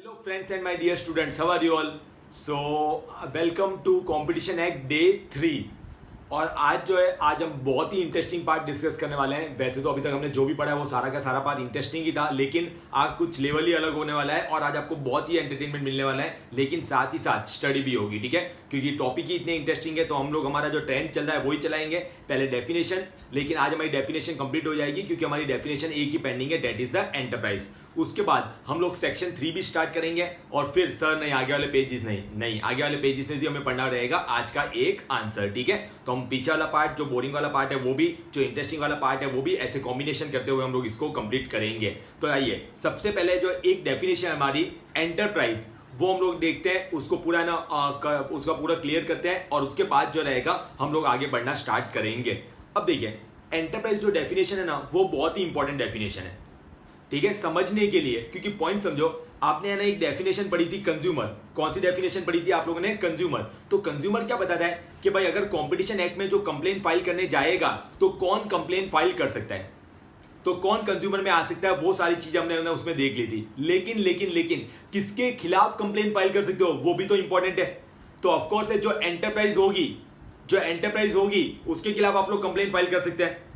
Hello friends and my dear students, how are you all? So welcome to Competition Act Day 3। और आज जो है आज हम बहुत ही इंटरेस्टिंग पार्ट डिस्कस करने वाले हैं। वैसे तो अभी तक हमने जो भी पढ़ा है वो सारा का सारा पार्ट इंटरेस्टिंग ही था, लेकिन आज कुछ लेवल ही अलग होने वाला है और आज आपको बहुत ही एंटरटेनमेंट मिलने वाला है, लेकिन साथ ही साथ स्टडी भी होगी। ठीक है, क्योंकि टॉपिक ही इतने इंटरेस्टिंग है तो हम लोग हमारा जो ट्रेंड चल रहा है वही चलाएंगे। पहले डेफिनेशन, लेकिन आज हमारी डेफिनेशन कंप्लीट हो जाएगी क्योंकि हमारी डेफिनेशन एक ही पेंडिंग है, दैट इज द एंटरप्राइज। उसके बाद हम लोग सेक्शन 3 भी स्टार्ट करेंगे और फिर सर नहीं आगे वाले पेजेस नहीं आगे वाले पेजेस में भी हमें पढ़ना रहेगा आज का एक आंसर। ठीक है, तो हम पीछे वाला पार्ट जो बोरिंग वाला पार्ट है वो भी, जो इंटरेस्टिंग वाला पार्ट है वो भी ऐसे कॉम्बिनेशन करते हुए हम लोग इसको कंप्लीट करेंगे। तो आइए सबसे पहले जो एक डेफिनेशन है हमारी एंटरप्राइज, वो हम लोग देखते हैं, उसको पूरा ना उसका पूरा क्लियर करते हैं और उसके बाद जो रहेगा हम लोग आगे बढ़ना स्टार्ट करेंगे। अब देखिए एंटरप्राइज जो डेफिनेशन है ना वो बहुत ही इंपॉर्टेंट डेफिनेशन है, ठीक है, समझने के लिए। क्योंकि पॉइंट समझो, आपने ना एक डेफिनेशन पढ़ी थी कंज्यूमर। कौन सी डेफिनेशन पढ़ी थी आप लोगों ने? कंज्यूमर। तो कंज्यूमर क्या बताता है कि भाई अगर कंपटीशन एक्ट में जो कंप्लेन फाइल करने जाएगा तो कौन कंप्लेन फाइल कर सकता है, तो कौन कंज्यूमर में आ सकता है, वो सारी चीजें हमने उसमें देख ली थी। लेकिन लेकिन लेकिन किसके खिलाफ कंप्लेन फाइल कर सकते हो वो भी तो इंपॉर्टेंट है। तो ऑफकोर्स है जो एंटरप्राइज होगी उसके खिलाफ आप लोग कंप्लेन फाइल कर सकते हैं।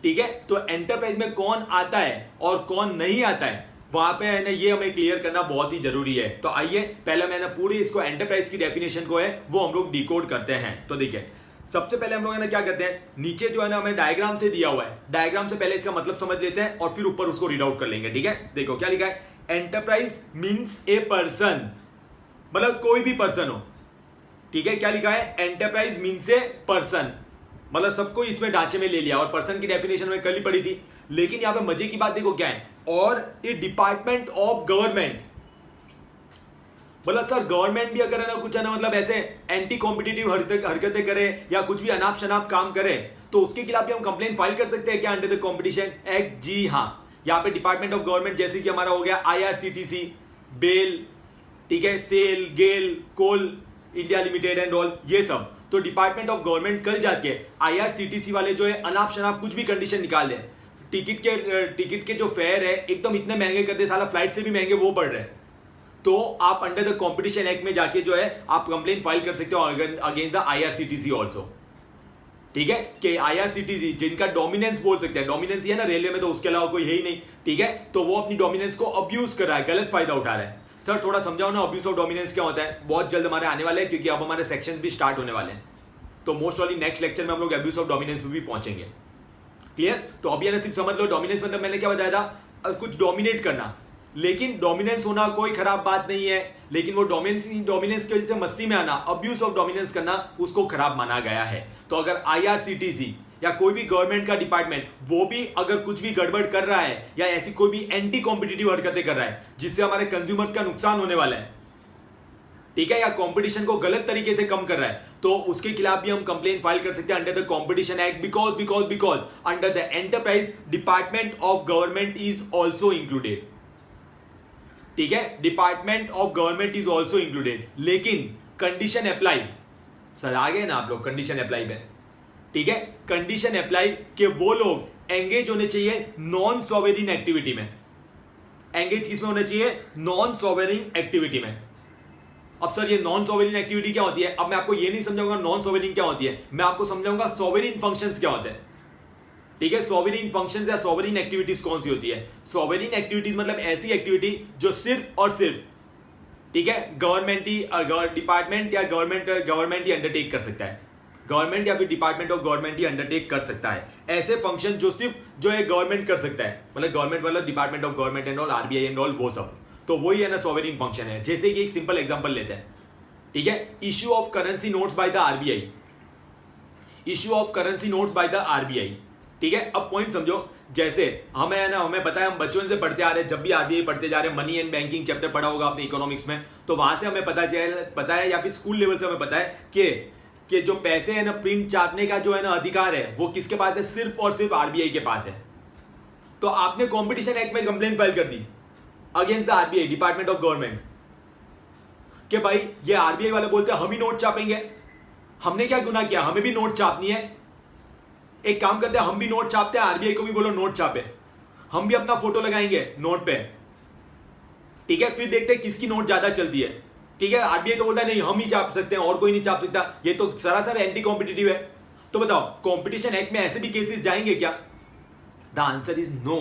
ठीक है, तो एंटरप्राइज में कौन आता है और कौन नहीं आता है वहां पे है ना, ये हमें क्लियर करना बहुत ही जरूरी है। तो आइए पहले मैंने पूरी इसको एंटरप्राइज की डेफिनेशन को है वो हम लोग डिकोड करते हैं। तो देखिए सबसे पहले हम लोग है ना क्या करते हैं, नीचे जो है ना हमें डायग्राम से दिया हुआ है, डायग्राम से पहले इसका मतलब समझ लेते हैं और फिर ऊपर उसको रीड आउट कर लेंगे। ठीक है, देखो क्या लिखा है, एंटरप्राइज मीन्स ए पर्सन, मतलब कोई भी पर्सन हो। ठीक है, क्या लिखा है, एंटरप्राइज मीन्स ए पर्सन, मतलब सबको इसमें ढांचे में ले लिया। और पर्सन की डेफिनेशन में कल ही पढ़ी थी, लेकिन यहां पे मजे की बात देखो क्या है, और ये डिपार्टमेंट ऑफ गवर्नमेंट, मतलब सर गवर्नमेंट भी अगर है ना कुछ है ना मतलब ऐसे एंटी कॉम्पिटिटिव हरकतें करे या कुछ भी अनाप शनाप काम करे तो उसके खिलाफ भी हम कंप्लेन फाइल कर सकते हैं क्या अंडर द कॉम्पिटिशन एक्ट? जी हाँ, यहाँ पे डिपार्टमेंट ऑफ गवर्नमेंट जैसे कि हमारा हो गया IRCTC, बेल, ठीक है, सेल, गेल, कोल इंडिया लिमिटेड एंड ऑल, ये सब। तो डिपार्टमेंट ऑफ गवर्नमेंट कल जाके IRCTC वाले जो है अनाप शनाप कुछ भी कंडीशन निकाल दें, टिकट के जो फेयर है एकदम इतने महंगे कर दे, साला फ्लाइट से भी महंगे वो पड़ रहे हैं, तो आप अंडर द कंपटीशन एक्ट में जाके जो है आप कंप्लेन फाइल कर सकते हो अगेंस्ट द IRCTC ऑल्सो। ठीक है, कि IRCTC जिनका डोमिनेंस बोल सकते हैं, डोमिनेंस ही है ना रेलवे में, तो उसके अलावा कोई है ही नहीं। ठीक है, तो वो अपनी डोमिनेंस को अब्यूज कर रहा है, गलत फायदा उठा रहा है। सर थोड़ा समझाओ ना अब्यूज ऑफ डोमिनेंस क्या होता है, बहुत जल्द हमारे आने वाले हैं क्योंकि अब हमारे सेक्शन भी स्टार्ट होने वाले हैं, तो मोस्ट ऑफली नेक्स्ट लेक्चर में हम लोग अब्यूज ऑफ डोमिनेंस भी पहुंचेंगे। क्लियर? तो अभी ना सिर्फ समझ लो डोमिनेंस मतलब मैंने क्या बताया था, कुछ डोमिनेट करना। लेकिन डोमिनेंस होना कोई खराब बात नहीं है, लेकिन वो डोमिनेंस की वजह से मस्ती में आना, अब्यूज ऑफ डोमिनेंस करना, उसको खराब माना गया है। तो अगर IRCTC या कोई भी गवर्नमेंट का डिपार्टमेंट वो भी अगर कुछ भी गड़बड़ कर रहा है या ऐसी कोई भी एंटी कॉम्पिटिटिव हरकतें कर रहा है जिससे हमारे कंज्यूमर्स का नुकसान होने वाला है, ठीक है, या कंपटीशन को गलत तरीके से कम कर रहा है, तो उसके खिलाफ भी हम कंप्लेन फाइल कर सकते हैं under the competition act, because under the enterprise department of government is also included. ठीक है, department of government is also included, लेकिन कंडीशन अप्लाई, सर आ गए ना आप लोग कंडीशन अप्लाई में। ठीक है, कंडीशन अप्लाई कि वो लोग एंगेज होने चाहिए नॉन सॉवरेन एक्टिविटी में। एंगेज किसमें होना चाहिए? नॉन सॉवरेन एक्टिविटी में। अब सर ये नॉन सॉवरेन एक्टिविटी क्या होती है? अब मैं आपको ये नहीं समझाऊंगा नॉन सॉवरेन क्या होती है, मैं आपको समझाऊंगा सॉवरेन फंक्शंस क्या होते हैं। ठीक है, सॉवरेन फंक्शंस या सॉवरेन एक्टिविटीज कौन सी होती है? सॉवरेन एक्टिविटीज मतलब ऐसी एक्टिविटी जो सिर्फ और सिर्फ, ठीक है, गवर्नमेंट ही डिपार्टमेंट या गवर्नमेंट ही अंडरटेक कर सकता है, गवर्नमेंट या फिर department of government he undertake कर सकता है। ऐसे फंक्शन जो सिर्फ जो है गवर्नमेंट कर सकता है, मतलब गवर्नमेंट मतलब department of government and all, RBI and all, वो सब, तो वही है ना सॉवरेन फंक्शन है। जैसे कि एक सिंपल एग्जांपल लेते हैं, ठीक है, issue of currency notes by the RBI, issue of currency notes by the RBI। ठीक है, अब पॉइंट समझो, जैसे हमें पता है, हम बच्चों से पढ़ते आ रहे हैं, जब भी RBI पढ़ते जा रहे हैं, मनी एंड बैंकिंग चैप्टर पढ़ा होगा अपने इकोनॉमिक्स में, तो वहां से हमें पता है या फिर स्कूल लेवल से हमें पता है कि जो पैसे है ना प्रिंट छापने का जो है ना अधिकार है वो किसके पास है? सिर्फ और सिर्फ RBI के पास है। तो आपने कॉम्पिटिशन एक्ट में कंप्लेन फाइल कर दी against the RBI, department of government, कि भाई ये RBI वाले बोलते हैं हम ही नोट छापेंगे। हमने क्या गुनाह किया? हमें भी नोट छापनी है। एक काम करते हैं, हम भी नोट छापते हैं, RBI को भी बोलो नोट छापे, हम भी अपना फोटो लगाएंगे नोट पे। ठीक है, फिर देखते हैं किसकी नोट ज्यादा चलती है। ठीक है, आरबीआई तो बोलता है नहीं हम ही छाप सकते हैं और कोई नहीं छाप सकता, ये तो सरासर एंटी कॉम्पिटिटिव है। तो बताओ कंपटीशन एक्ट में ऐसे भी केसेस जाएंगे क्या? The answer is no.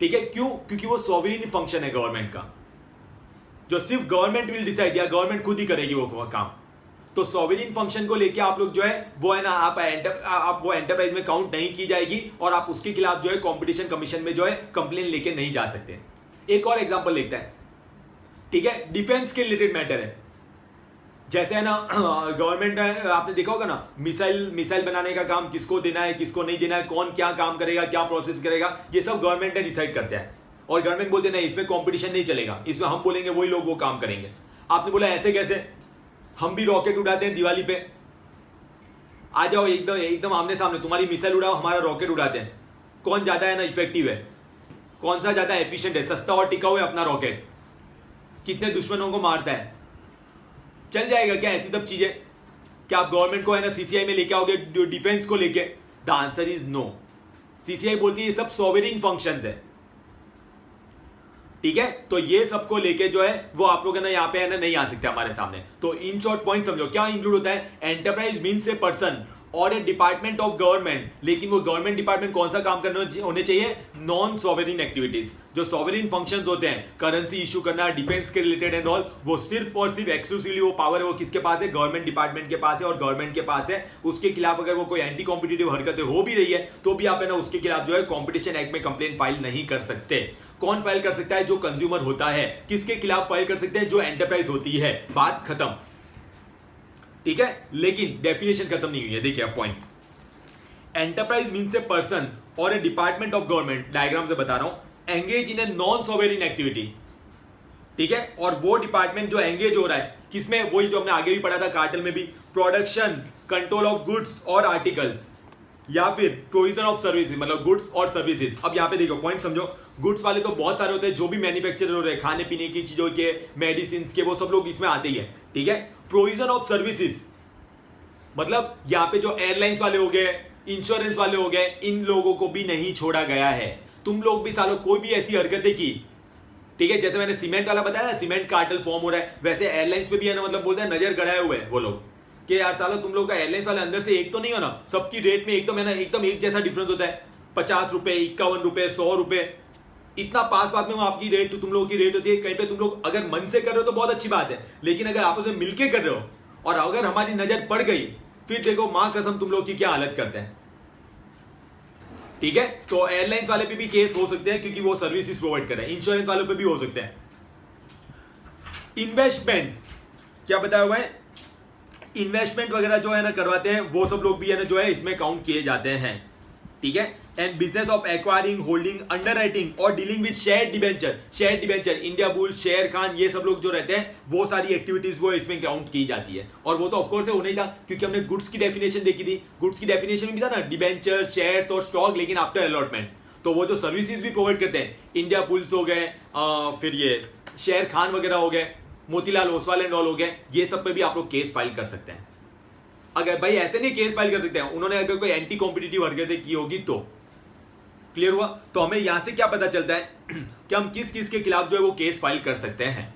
ठीक है, क्यों? क्योंकि वो सॉवरेन फंक्शन है गवर्नमेंट का, जो सिर्फ गवर्नमेंट विल डिसाइड, या गवर्नमेंट खुद ही करेगी वो काम। तो सॉवरेन फंक्शन को लेके आप लोग जो है वो है ना, आप वो एंटरप्राइज में काउंट नहीं की जाएगी और आप उसके खिलाफ जो है कंपटीशन कमीशन में जो है कंप्लेन लेके नहीं जा सकते। एक और एग्जांपल देखते हैं। ठीक है, डिफेंस के रिलेटेड मैटर है, जैसे है ना गवर्नमेंट है, आपने देखा होगा ना मिसाइल बनाने का काम किसको देना है किसको नहीं देना है, कौन क्या काम करेगा क्या प्रोसेस करेगा, ये सब गवर्नमेंट ने डिसाइड करते हैं। और गवर्नमेंट बोलते नहीं इसमें कंपटीशन नहीं चलेगा, इसमें हम बोलेंगे वही लोग वो काम करेंगे। आपने बोला ऐसे कैसे? हम भी रॉकेट उड़ाते हैं दिवाली पे, आ जाओ एकदम एकदम आमने सामने, तुम्हारी मिसाइल उड़ाओ हमारा रॉकेट उड़ाते हैं, कौन ज्यादा है ना इफेक्टिव है, कौन सा ज्यादा एफिशिएंट है, सस्ता और टिकाऊ है अपना रॉकेट, कितने दुश्मनों को मारता है, चल जाएगा क्या ऐसी सब चीजें? क्या आप गवर्नमेंट को है ना सीसीआई में लेके आओगे डिफेंस को लेके? The answer is no. CCI बोलती है ये सब सॉवरेन फंक्शंस है। ठीक है, तो ये सबको लेके जो है वो आप लोग है ना यहाँ पे है ना नहीं आ सकते हमारे सामने। तो इन शॉर्ट पॉइंट समझो क्या इंक्लूड होता है। एंटरप्राइज मीन्स ए पर्सन और ए डिपार्टमेंट ऑफ गवर्नमेंट, लेकिन वो गवर्नमेंट डिपार्टमेंट कौन सा काम करने होने चाहिए? नॉन सॉवरेन एक्टिविटीज, जो सॉवरेन फंक्शंस होते हैं, करेंसी इशू करना, डिफेंस के रिलेटेड एंड ऑल, वो सिर्फ और सिर्फ एक्सक्लूसिवली वो पावर है वो किसके पास है? गवर्नमेंट डिपार्टमेंट के पास है और गवर्नमेंट के पास है। उसके खिलाफ अगर वो कोई एंटी कॉम्पिटिटिव हरकतें हो भी रही है तो भी आप है ना उसके खिलाफ जो है कॉम्पिटिशन एक्ट में कंप्लेन फाइल नहीं कर सकते। कौन फाइल कर सकता है? जो कंज्यूमर होता है। किसके खिलाफ फाइल कर सकते हैं? जो एंटरप्राइज होती है। बात खत्म। ठीक है, लेकिन डेफिनेशन खत्म नहीं हुई है। देखिए अब point, enterprise means a person और a department of government, diagram से बता रहा हूं, engage in a non sovereign activity. ठीक है, और वो डिपार्टमेंट जो एंगेज हो रहा है किसमें? वही जो हमने आगे भी पढ़ा था कार्टेल में भी, प्रोडक्शन कंट्रोल ऑफ गुड्स और आर्टिकल्स, या फिर प्रोविजन ऑफ सर्विसेज, मतलब गुड्स और सर्विसेज। अब यहां पे देखो पॉइंट समझो, गुड्स वाले तो बहुत सारे होते हैं जो भी मैन्युफैक्चर हो रहे हैं, खाने पीने की चीजों के, मेडिसिन के, वो सब लोग इसमें आते ही है। ठीक है, प्रोविजन ऑफ सर्विसेज मतलब यहाँ पे जो एयरलाइंस वाले हो गए, इंश्योरेंस वाले हो गए, इन लोगों को भी नहीं छोड़ा गया है। तुम लोग भी सालों कोई भी ऐसी हरकतें की, ठीक है, जैसे मैंने सीमेंट वाला बताया ना, सीमेंट कार्टेल फॉर्म हो रहा है, वैसे एयरलाइंस पे भी है ना, मतलब बोलते हैं नजर गड़ाए हुए हैं वो लोग कि यार सालों तुम लोग का एयरलाइंस वाले अंदर से एक तो नहीं हो ना, सबकी रेट में एकदम है ना एकदम एक जैसा डिफरेंस होता है, 50 रुपए, 51 रुपए, 100 रुपए, इतना पास पास में वो आपकी रेट, तुम लोगों की रेट होती है। कहीं पे तुम लोग अगर मन से कर रहे हो तो बहुत अच्छी बात है, लेकिन अगर आपस में मिलके कर रहे हो और अगर हमारी नजर पड़ गई फिर देखो मां कसम तुम लोग की क्या हालत करते हैं। ठीक है, तो एयरलाइंस वाले पे भी केस हो सकते हैं क्योंकि वो सर्विसेज प्रोवाइड कर रहे हैं, इंश्योरेंस वालों पे भी हो सकते हैं। इन्वेस्टमेंट क्या बताया हुआ है, इन्वेस्टमेंट वगैरह जो है ना करवाते हैं वो सब लोग भी है ना जो है इसमें काउंट किए जाते हैं। ठीक है, and business of acquiring, holding, underwriting और dealing with share debenture, share debenture, Indiabulls, Sharekhan, ये सब लोग जो रहते हैं वो सारी एक्टिविटीज वो इसमें काउंट की जाती है। और वो तो ऑफकोर्स होना ही था क्योंकि हमने गुड्स की डेफिनेशन देखी थी, गुड्स की डेफिनेशन में भी था ना डिबेंचर, शेयर्स और स्टॉक, लेकिन आफ्टर अलॉटमेंट। तो वो जो सर्विसेज भी प्रोवाइड करते हैं, इंडिया बुल्स हो गए, फिर ये शेयर खान वगैरह हो गए, मोतीलाल ओसवाल एंड ऑल हो गए, ये सब पे भी आप लोग केस फाइल कर सकते हैं। अगर भाई ऐसे नहीं केस फाइल कर सकते हैं, उन्होंने अगर कोई एंटी कॉम्पिटिटिव हरकतें की होगी तो। क्लियर हुआ? तो हमें यहां से क्या पता चलता है कि हम किस किस के खिलाफ जो है वो केस फाइल कर सकते हैं।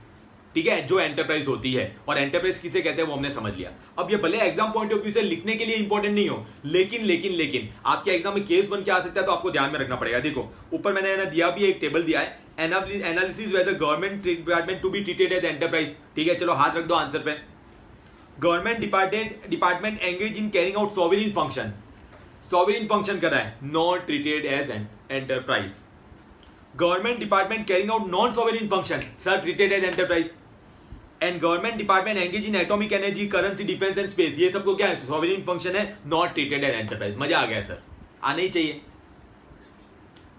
ठीक है, जो एंटरप्राइज होती है, और एंटरप्राइज किसे कहते हैं वो हमने समझ लिया। अब ये भले एग्जाम पॉइंट ऑफ व्यू से लिखने के लिए इंपॉर्टेंट नहीं हो, लेकिन लेकिन लेकिन आपके एग्जाम में केस बन के आ सकता है, तो आपको ध्यान में रखना पड़ेगा। देखो ऊपर मैंने ना दिया भी, एक टेबल दिया है, analysis whether government department to be treated as enterprise. ठीक है, चलो हाथ रख दो आंसर पे। Government department engage in carrying out sovereign function, sovereign function कर रहा है, not treated as enterprise. Government department carrying out non sovereign function, sir treated as enterprise. And government department engage in atomic energy, currency, defence and space, ये सबको क्या है? Sovereign function है, not treated as enterprise. मजा आ गया sir, आना ही चाहिए।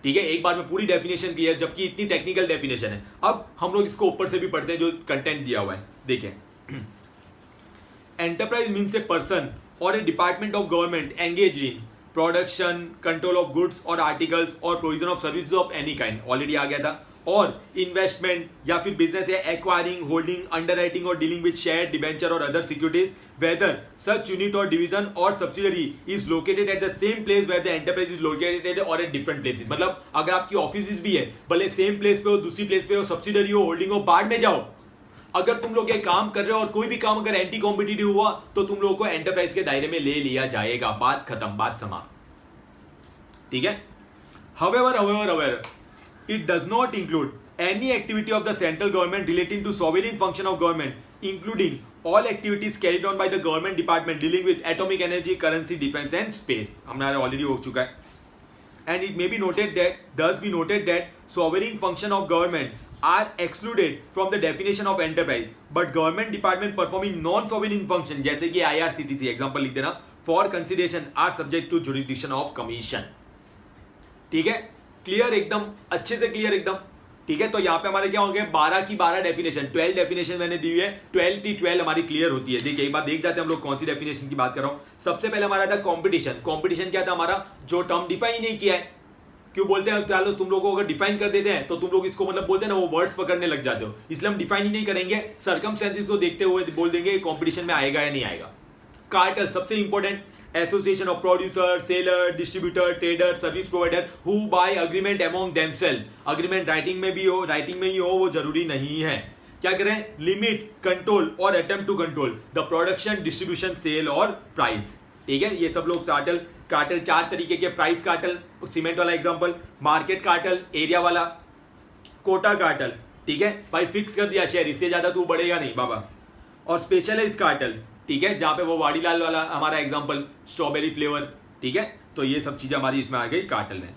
ठीक है, एक बार में पूरी डेफिनेशन क्लियर, जबकि इतनी टेक्निकल डेफिनेशन है। अब हम लोग इसको ऊपर से भी पढ़ते हैं जो कंटेंट दिया हुआ है। देखिए, एंटरप्राइज मीन्स ए पर्सन और a department of government engage in production, control of goods और आर्टिकल्स और provision of services of any kind, already आ गया था, और इन्वेस्टमेंट या फिर बिजनेस है एक्वायरिंग, होल्डिंग, अंडरराइटिंग और डीलिंग विद शेयर, डिबेंचर और other securities, whether such unit और डिवीजन और subsidiary is located at the same place where the enterprise is located और एट डिफरेंट प्लेसेस। मतलब अगर आपकी ऑफिस भी है, भले सेम प्लेस पे हो, दूसरी प्लेस पे हो, सब्सिडरी हो, होल्डिंग हो, बाहर में जाओ, अगर तुम लोग ये काम कर रहे हो और कोई भी काम अगर एंटी कॉम्पिटिटिव हुआ तो तुम लोगों को एंटरप्राइज के दायरे में ले लिया जाएगा। बात खत्म, बात समाप्त। ठीक है। However, it does not include any activity of the central government relating to sovereign function of government, including all activities carried on by the government department dealing with atomic energy, currency, defense and space. हमारा already हो चुका है। And it may be noted that sovereign function of government are excluded from the definition of enterprise, but government department performing non-sovereign function जैसे कि IRCTC example लिख देना, for consideration are subject to jurisdiction of commission। ठीक है, clear एकदम, अच्छे से clear एकदम। ठीक है, तो यहाँ पे हमारे क्या होंगे 12 की 12 डेफिनेशन, 12 डेफिनेशन मैंने दी हुई है, 12 की 12 हमारी क्लियर होती है। देखिए एक बार देख जाते हैं हम लोग कौन सी डेफिनेशन की बात कर रहा हूँ। सबसे पहले हमारा था कंपटीशन। कंपटीशन क्या था हमारा, जो टर्म डिफाइन ही नहीं किया है। क्यों बोलते हैं, चलो तुम लोगों को अगर डिफाइन कर देते हैं तो तुम लोग इसको मतलब बोलते हैं ना, वो वर्ड्स पकड़ने लग जाते हो, इसलिए हम डिफाइन ही नहीं करेंगे, सर्कमस्टेंसेस को देखते हुए बोल देंगे कंपटीशन में आएगा या नहीं आएगा। कार्टेल सबसे important, association of producer, seller, distributor, trader, service provider who by agreement among themself. Agreement writing में ही हो वो जरूरी नहीं है। क्या करें, लिमिट, कंट्रोल और attempt to control the production, distribution, sale और प्राइस। ठीक है, ये सब लोग कार्टेल 4 तरीके के, प्राइस कार्टेल सीमेंट वाला एग्जांपल, मार्केट कार्टेल एरिया वाला, कोटा कार्टेल, ठीक है भाई फिक्स कर दिया शेयर, इससे ज्यादा तू बढ़ेगा नहीं बाबा, और स्पेशलाइज कार्टेल, ठीक है, जहां पे वो वाड़ीलाल वाला हमारा एग्जांपल स्ट्रॉबेरी फ्लेवर। ठीक है, तो ये सब चीजें हमारी इसमें आ गई कार्टेल में।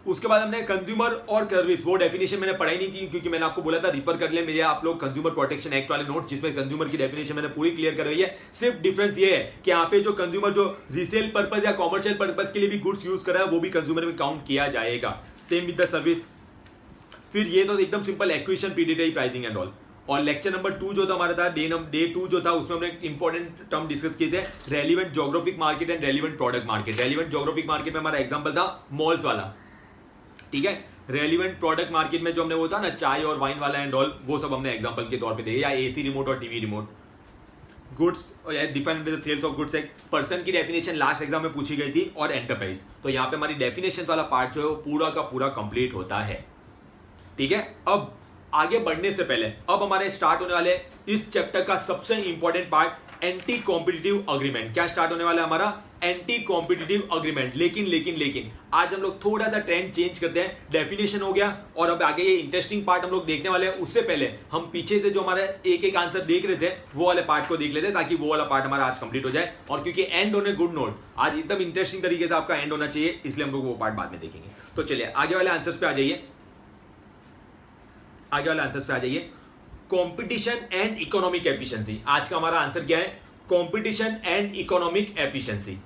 उसके बाद हमने कंज्यूमर और सर्विस, वो डेफिनेशन मैंने पढ़ाई नहीं थी क्योंकि मैंने आपको बोला था रिफर कर ले मेरे आप लोग कंज्यूमर प्रोटेक्शन एक्ट वाले नोट, जिसमें कंज्यूमर की डेफिनेशन मैंने पूरी क्लियर कर रही है। सिर्फ डिफरेंस ये है कि यहाँ पे जो कंज्यूमर जो रीसेल पर्पज या कॉमर्शियल पर्पज के लिए भी गुड्स यूज कर रहा है वो भी कंज्यूमर में काउंट किया जाएगा। Same with the service. फिर ये तो एकदम simple, acquisition, PDT, pricing and all. और लेक्चर नंबर 2 जो था हमारा था, डे 2 जो था, उसमें हमने इंपॉर्टेंट टर्म डिस्कस किए थे, relevant geographic market and relevant product market. Relevant geographic market में हमारा एग्जांपल था मॉल्स वाला। ठीक है, रेलिवेंट प्रोडक्ट मार्केट में जो हमने वो था ना चाय और वाइन वाला एंड ऑल, वो सब हमने एग्जांपल के तौर पे देखे, या एसी रिमोट और TV remote. Goods defined with the sales of goods act, person की डेफिनेशन लास्ट एग्जाम में पूछी गई थी, और एंटरप्राइज। तो यहाँ पे हमारी डेफिनेशन वाला पार्ट जो है वो पूरा का पूरा कंप्लीट होता है। ठीक है, अब आगे बढ़ने से पहले अब हमारे स्टार्ट होने वाले इस चैप्टर का सबसे important part, anti competitive agreement. क्या स्टार्ट होने वाला है हमारा, एंटी कॉम्पिटिटिव अग्रीमेंट। लेकिन आज हम लोग थोड़ा सा ट्रेंड चेंज करते हैं। डेफिनेशन हो गया और अब आगे ये इंटरेस्टिंग पार्ट हम लोग देखने वाले हैं। उससे पहले हम पीछे से जो हमारे एक आंसर देख रहे थे वो वाले पार्ट को देख लेते हैं, ताकि वो वाला पार्ट हमारा आज कंप्लीट हो जाए। और क्योंकि and on a good note, आज एकदम इंटरेस्टिंग तरीके से आपका एंड होना चाहिए, इसलिए हम लोग वो पार्ट बाद में देखेंगे। तो चलिए आगे वाले आंसर्स पे आ जाइए। Competition and economic efficiency. आज का हमारा आंसर क्या है, कंपटीशन एंड इकोनॉमिक एफिशिएंसी।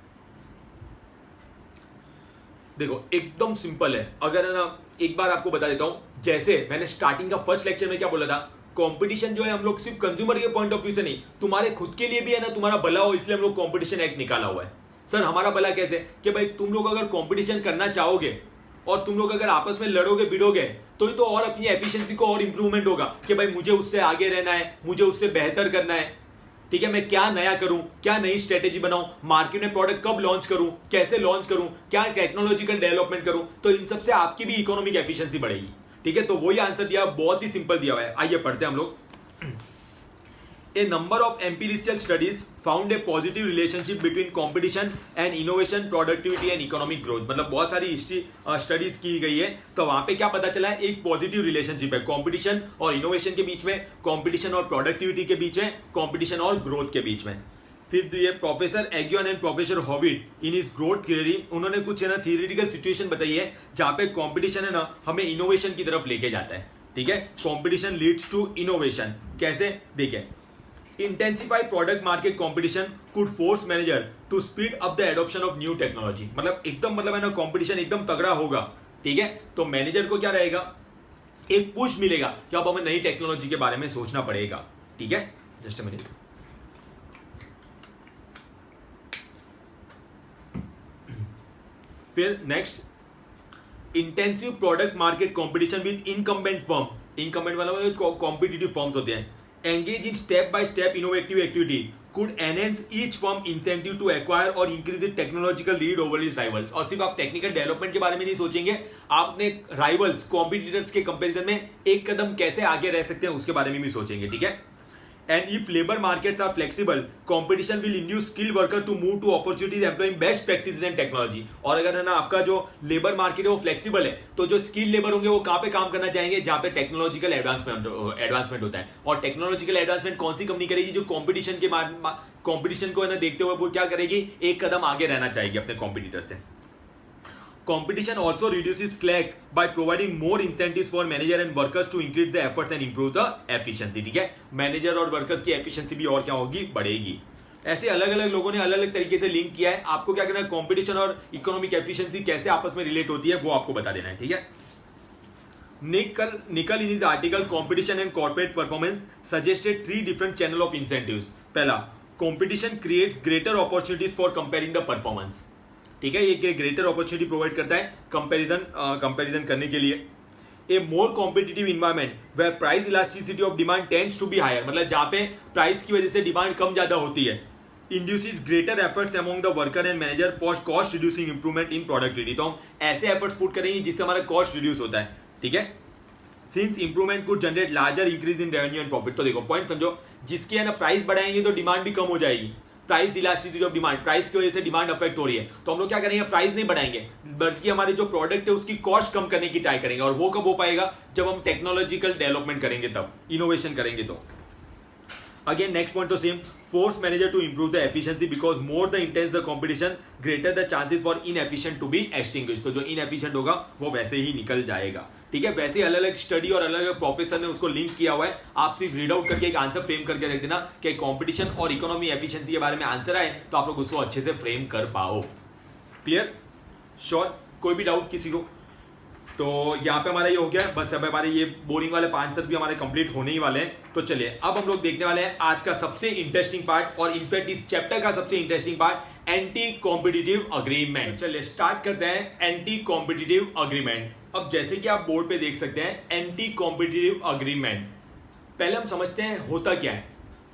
देखो एकदम सिंपल है, अगर ना एक बार आपको बता देता हूं, जैसे मैंने स्टार्टिंग का फर्स्ट लेक्चर में क्या बोला था, कंपटीशन जो है हम लोग सिर्फ कंज्यूमर के पॉइंट ऑफ व्यू से नहीं, तुम्हारे खुद के लिए भी है ना, तुम्हारा भला हो, इसलिए हम लोग कंपटीशन एक्ट निकाला हुआ है। सर हमारा भला कैसे, कि भाई तुम लोग अगर कंपटीशन करना चाहोगे और तुम लोग अगर आपस में लड़ोगे भिड़ोगे तो ही तो और अपनी एफिशिएंसी को और इंप्रूवमेंट होगा, कि भाई मुझे उससे आगे रहना है, मुझे उससे बेहतर करना है। ठीक है, मैं क्या नया करूं, क्या नई स्ट्रेटेजी बनाऊं, मार्केट में प्रोडक्ट कब लॉन्च करूं, कैसे लॉन्च करूं, क्या टेक्नोलॉजिकल डेवलपमेंट करूं, तो इन सबसे आपकी भी इकोनॉमिक एफिशिएंसी बढ़ेगी। ठीक है, तो वही आंसर दिया, बहुत ही सिंपल दिया हुआ है। आइए पढ़ते हैं हम लोग। A number of empirical studies found a positive relationship between competition and innovation, productivity and economic growth। मतलब बहुत सारी हिस्ट्री स्टडीज की गई है, तो वहां पे क्या पता चला है, एक पॉजिटिव रिलेशनशिप है कंपटीशन और इनोवेशन के बीच में, कंपटीशन और प्रोडक्टिविटी के बीच में, कंपटीशन और ग्रोथ के बीच में। फिर ये professor Aghion and professor Howitt in his growth theory, उन्होंने कुछ है ना थियरिटिकल सिचुएशन बताई है जहां पे कंपटीशन है ना हमें इनोवेशन की तरफ लेके जाता है। ठीक है, कंपटीशन लीड्स टू इनोवेशन। कैसे, देखिए, intensify product market competition could force manager to speed up the adoption of new technology. मतलब है ना कंपटीशन एकदम तगड़ा होगा। ठीक है, तो मैनेजर को क्या रहेगा, एक पुश मिलेगा कि अब हमें नई टेक्नोलॉजी के बारे में सोचना पड़ेगा। ठीक है, जस्ट अ मिनट। फिर next, intensive product market competition with incumbent firm, incumbent वाला कॉम्पिटिटिव फर्म्स होते हैं, engage in step by step innovative activity could enhance each firm incentive to acquire or increase its technological lead over its rivals। और सिर्फ आप technical development के बारे में नहीं सोचेंगे, आप अपने राइवल्स कॉम्पिटिटर्स के कंपैरिजन में एक कदम कैसे आगे रह सकते हैं उसके बारे में भी सोचेंगे, ठीक है। And if labor markets are flexible, competition will induce skilled worker to move to opportunities employing best practices and technology। और अगर है ना आपका जो लेबर मार्केट है वो फ्लेक्सिबल है, तो जो स्किल लेबर होंगे वो कहाँ पे काम करना चाहेंगे, जहाँ पे टेक्नोलॉजिकल एडवांसमेंट होता है। और टेक्नोलॉजिकल एडवांसमेंट कौन सी कंपनी करेगी, जो कॉम्पिटिशन को है ना देखते हुए वो क्या करेगी, एक कदम आगे रहना चाहेगी अपने कॉम्पिटिटर से। Competition also reduces slack by providing more incentives for manager and workers to increase the efforts and improve the efficiency। ठीक है, मैनेजर और वर्कर्स की एफिशिएंसी भी और क्या होगी, बढ़ेगी। ऐसे अलग अलग लोगों ने अलग अलग तरीके से लिंक किया है, आपको क्या करना है, कॉम्पिटिशन और इकोनॉमिक एफिशिएंसी कैसे आपस में रिलेट होती है वो आपको बता देना है, ठीक है। Nickell in his article competition and corporate performance suggested 3 different channel of incentives. पहला, competition creates greater opportunities for comparing the performance. ठीक है, ये ग्रेटर अपॉर्चुनिटी प्रोवाइड करता है कंपैरिजन करने के लिए। A more competitive environment where price elasticity of demand tends to be higher, मतलब जहां पे प्राइस की वजह से डिमांड कम ज्यादा होती है। Induces greater efforts among the worker and manager for cost reducing improvement in productivity. तो हम ऐसे एफर्ट्स पुट करेंगे जिससे हमारा कॉस्ट रिड्यूस होता है, ठीक है। Since improvement could generate larger increase in revenue and profit. तो देखो पॉइंट समझो, जिसकी है ना प्राइस बढ़ाएंगे तो डिमांड भी कम हो जाएगी। Price elasticity of demand, price की वजह से डिमांड अफेक्ट हो रही है, तो हम लोग क्या करेंगे, प्राइस नहीं बढ़ाएंगे बल्कि हमारे जो प्रोडक्ट है उसकी कॉस्ट कम करने की ट्राई करेंगे। और वो कब हो पाएगा, जब हम टेक्नोलॉजिकल डेवलपमेंट करेंगे, तब इनोवेशन करेंगे। तो अगेन नेक्स्ट पॉइंट तो same, force manager to improve the efficiency because more the intense the competition greater the chances for inefficient to be extinguished. तो जो इनएफिशिएंट होगा वो वैसे ही निकल जाएगा, ठीक है। वैसे अलग अलग स्टडी और अलग अलग प्रोफेसर ने उसको लिंक किया हुआ है, आप सिर्फ रीड आउट करके एक आंसर फ्रेम करके रख देना कि कंपटीशन और इकोनॉमी एफिशिएंसी के बारे में आंसर आए तो आप लोग उसको अच्छे से फ्रेम कर पाओ। क्लियर, श्योर, कोई भी डाउट किसी को? तो यहाँ पे हमारा ये हो गया, बस अब हमारे ये बोरिंग वाले 5 आंसर भी हमारे कंप्लीट होने ही वाले हैं। तो चलिए अब हम लोग देखने वाले हैं आज का सबसे इंटरेस्टिंग पार्ट, और इनफैक्ट इस चैप्टर का सबसे interesting part, anti competitive agreement. चलिए स्टार्ट करते हैं एंटी कॉम्पिटिटिव अग्रीमेंट। अब जैसे कि आप बोर्ड पे देख सकते हैं एंटी कॉम्पिटिटिव अग्रीमेंट, पहले हम समझते हैं होता क्या है।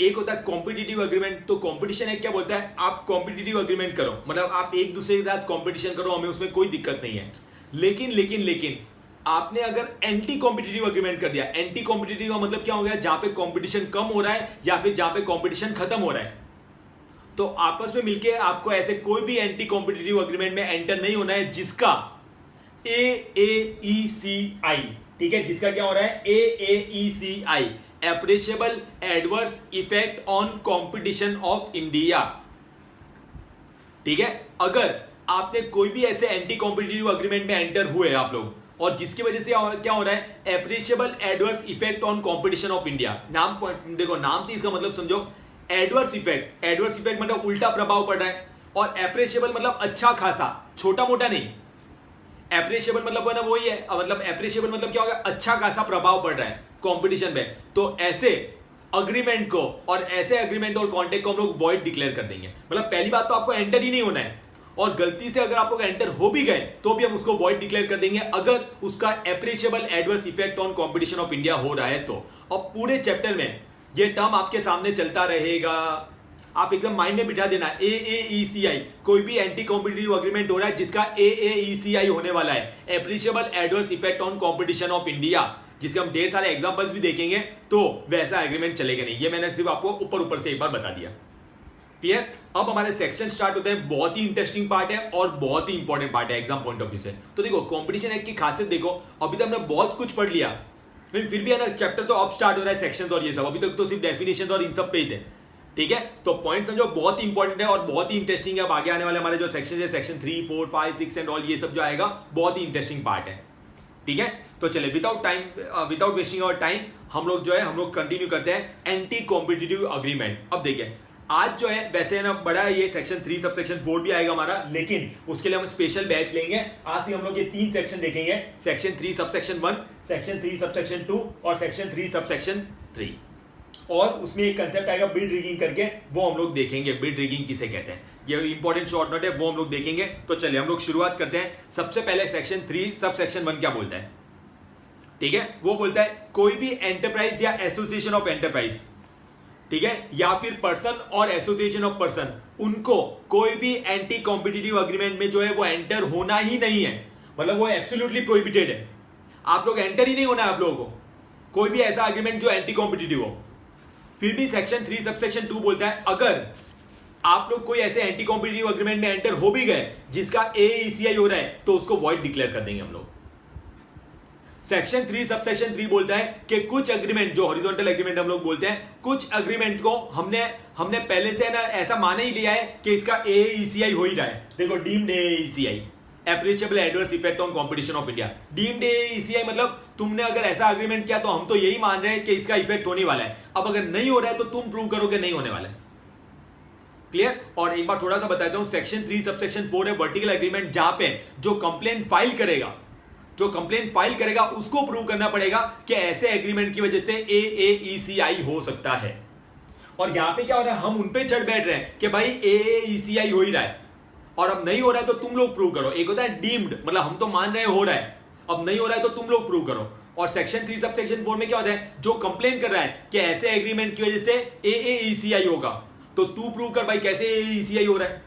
एक होता है कॉम्पिटिटिव अग्रीमेंट। तो कॉम्पिटिशन है क्या बोलता है, आप कॉम्पिटिटिव अग्रीमेंट करो, मतलब आप एक दूसरे के साथ कॉम्पिटिशन करो, हमें उसमें कोई दिक्कत नहीं है। लेकिन आपने अगर एंटी कॉम्पिटिटिव अग्रीमेंट कर दिया, एंटी कॉम्पिटिटिव का मतलब क्या हो गया, जहां पे कॉम्पिटिशन कम हो रहा है या फिर जहां पे कॉम्पिटिशन खत्म हो रहा है, तो आपस में मिलके आपको ऐसे कोई भी एंटी कॉम्पिटिटिव अग्रीमेंट में एंटर नहीं होना है जिसका AAECI, ठीक है, जिसका क्या हो रहा है, AAECI, appreciable adverse effect on competition of India. ठीक है, अगर आपने कोई भी ऐसे एंटी कॉम्पिटिटिव अग्रीमेंट में एंटर हुए आप लोग, और जिसकी वजह से क्या हो रहा है, appreciable adverse effect on competition of India. नाम देखो, नाम से इसका मतलब समझो, एडवर्स इफेक्ट, एडवर्स इफेक्ट मतलब उल्टा प्रभाव पड़ रहा है, और एप्रिशिएबल मतलब अच्छा खासा, छोटा मोटा नहीं। एप्रिशिएबल मतलब है ना वही है, मतलब एप्रिशिएबल मतलब क्या होगा, अच्छा खासा प्रभाव पड़ रहा है कंपटीशन में। तो ऐसे अग्रीमेंट को और ऐसे एग्रीमेंट और कॉन्ट्रैक्ट को हम लोग वॉइड डिक्लेयर कर देंगे। मतलब पहली बात तो आपको एंटर ही नहीं होना है, और गलती से अगर आप लोग एंटर हो भी गए तो भी हम उसको वॉइड डिक्लेयर कर देंगे अगर उसका appreciable adverse effect on competition of India हो रहा है तो। अब पूरे चैप्टर में ये टर्म आपके सामने चलता रहेगा, आप एकदम माइंड में बिठा देना, AAECI, कोई भी एंटी कॉम्पिटिटिव अग्रीमेंट हो रहा है जिसका AAECI होने वाला है, appreciable adverse effect on competition of India, जिसके हम ढेर सारे एग्जांपल्स भी देखेंगे, तो वैसा एग्रीमेंट चलेगा नहीं। ये मैंने सिर्फ आपको ऊपर से एक बार बता दिया। क्लियर? अब हमारे सेक्शन स्टार्ट होते हैं, बहुत ही इंटरेस्टिंग पार्ट है और बहुत ही इंपॉर्टेंट पार्ट है एग्जाम पॉइंट ऑफ व्यू से। तो देखो कॉम्पिटिशन एक्ट की खासियत देखो, अभी तक हमने बहुत कुछ पढ़ लिया, फिर भी है ना चैप्टर तो अब स्टार्ट हो रहा है, सेक्शंस और ये सब, अभी तक तो सिर्फ डेफिनेशन और इन सब पे ही थे। ठीक है, तो पॉइंट समझो बहुत ही इंपॉर्टेंट है और बहुत ही इंटरेस्टिंग है। अब आगे आने वाले हमारे जो सेक्शन है, सेक्शन 3, 4, 5, 6 एंड ऑल, ये सब जो आएगा बहुत ही इंटरेस्टिंग पार्ट है। ठीक है, तो चलिए विदाउट वेस्टिंग आवर टाइम हम लोग कंटिन्यू करते हैं एंटी कॉम्पिटिटिव अग्रीमेंट। अब देखिए आज जो है वैसे है ना बड़ा है, ये सेक्शन 3 सब सेक्शन 4 भी आएगा हमारा, लेकिन उसके लिए हम स्पेशल बैच लेंगे। आज से हम लोग ये 3 सेक्शन देखेंगे, section 3 sub section 1, section 3 sub section 2 और सेक्शन 3 सब सेक्शन 3। और उसमें एक कंसेप्ट आएगा बिड रिगिंग करके, वो हम लोग देखेंगे बिड रिगिंग किसे कहते हैं, ये इंपॉर्टेंट शॉर्ट नोट है, वो हम लोग देखेंगे। तो चलिए हम लोग शुरुआत करते हैं। सबसे पहले सेक्शन 3 सब सेक्शन 1 क्या बोलता है, ठीक है, वो बोलता है कोई भी एंटरप्राइज या एसोसिएशन ऑफ एंटरप्राइज, ठीक है, या फिर पर्सन और एसोसिएशन ऑफ पर्सन, उनको कोई भी एंटी कॉम्पिटिटिव अग्रीमेंट में जो है वो एंटर होना ही नहीं है, मतलब वो एब्सोल्युटली प्रोहिबिटेड है, आप लोग एंटर ही नहीं होना है आप लोगों को, कोई भी ऐसा एग्रीमेंट जो एंटी कॉम्पिटिटिव हो। फिर भी सेक्शन 3 सबसेक्शन 2 बोलता है अगर आप लोग कोई ऐसे एंटी कॉम्पिटिटिव अग्रीमेंट में एंटर हो भी गए जिसका AECI हो रहा है तो उसको वॉइड डिक्लेयर कर देंगे हम लोग। सेक्शन 3 सबसेक्शन 3 बोलता है कि कुछ एग्रीमेंट जो हॉरिजॉन्टल एग्रीमेंट हम लोग बोलते हैं, कुछ एग्रीमेंट को हमने पहले से ना ऐसा मान ही लिया है कि इसका AECI हो ही रहा है। देखो deemed AECI, appreciable adverse effect on competition of India, deemed AECI मतलब तुमने अगर ऐसा एग्रीमेंट किया तो हम तो यही मान रहे हैं कि इसका इफेक्ट होने वाला है, अब अगर नहीं हो रहा है तो तुम प्रूव करो कि नहीं होने वाला है। क्लियर? और एक बार थोड़ा सा बताता हूं, सेक्शन 3 सबसेक्शन 4 है वर्टिकल एग्रीमेंट, जहां पे जो कंप्लेंट फाइल करेगा उसको प्रूव करना पड़ेगा कि ऐसे एग्रीमेंट की वजह से AECI हो सकता है। और यहां पे क्या हो रहा है, हम उन पे चढ़ बैठ रहे हैं कि भाई AECI हो ही रहा है और अब नहीं हो रहा है तो तुम लोग प्रूव करो। एक होता है डीम्ड, मतलब हम तो मान रहे हैं हो रहा है, अब नहीं हो रहा है तो तुम लोग प्रूव करो। और सेक्शन 3 सबसेक्शन 4 में क्या होता है, जो कंप्लेन कर रहा है कि ऐसे एग्रीमेंट की वजह से AECI होगा, तो तू प्रूव कर भाई कैसे AECI हो रहा है।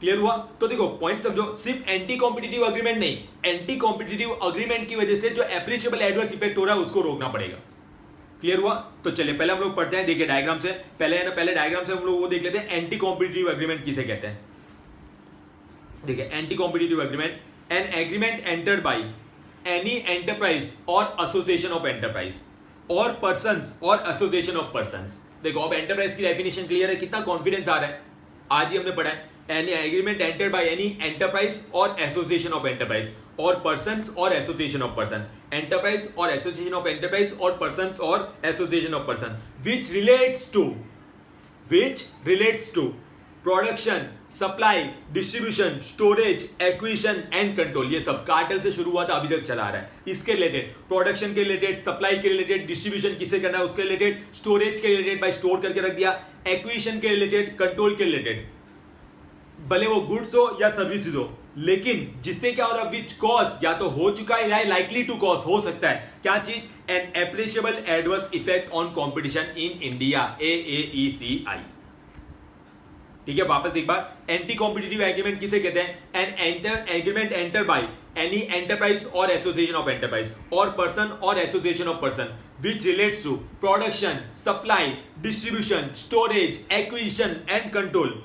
क्लियर हुआ? तो देखो पॉइंट समझो, सिर्फ एंटी कॉम्पिटिटिव अग्रीमेंट नहीं, एंटी कॉम्पिटिटिव अग्रीमेंट की वजह से जो एप्रीशिएबल एडवर्स इफेक्ट हो रहा है उसको रोकना पड़ेगा। क्लियर हुआ? तो चलिए पहले हम लोग पढ़ते हैं, देखिए डायग्राम से पहले डायग्राम से हम लोग वो देख लेते हैं एंटी कॉम्पिटिटिव अग्रीमेंट किसे कहते हैं। देखिए anti competitive agreement, an agreement entered by any enterprise और एसोसिएशन ऑफ एंटरप्राइज और पर्संस और एसोसिएशन ऑफ पर्संस। देखो अब एंटरप्राइज की डेफिनेशन क्लियर है, कितना कॉन्फिडेंस आ रहा है, आज ही हमने पढ़ा है। Any agreement entered by any enterprise और एसोसिएशन ऑफ एंटरप्राइज और पर्संस और एसोसिएशन ऑफ पर्सन, एंटरप्राइज और एसोसिएशन ऑफ एंटरप्राइज और पर्संस और association of person which relates to production, supply, distribution, storage, acquisition and control. ये सब cartel से शुरू हुआ था, अभी तक चला रहा है। इसके रिलेटेड प्रोडक्शन के रिलेटेड, सप्लाई के रिलेटेड, डिस्ट्रीब्यूशन किसे करना है उसके रिलेटेड, स्टोरेज के रिलेटेड भाई स्टोर करके रख दिया, एक्विजिशन के रिलेटेड, कंट्रोल के रिलेटेड, भले वो गुड्स हो या सर्विसेज हो, लेकिन जिससे क्या हो रहा है, विच कॉज या तो हो चुका है या लाइकली टू कॉज हो सकता है, क्या चीज, an appreciable adverse effect on competition in India, AECI। ठीक है, वापस एक बार, एंटी कॉम्पिटिटिव एग्रीमेंट किसे कहते हैं, an agreement enter by any enterprise और एसोसिएशन ऑफ एंटरप्राइज और पर्सन और association of person which relates to production, supply, distribution, storage, acquisition and control,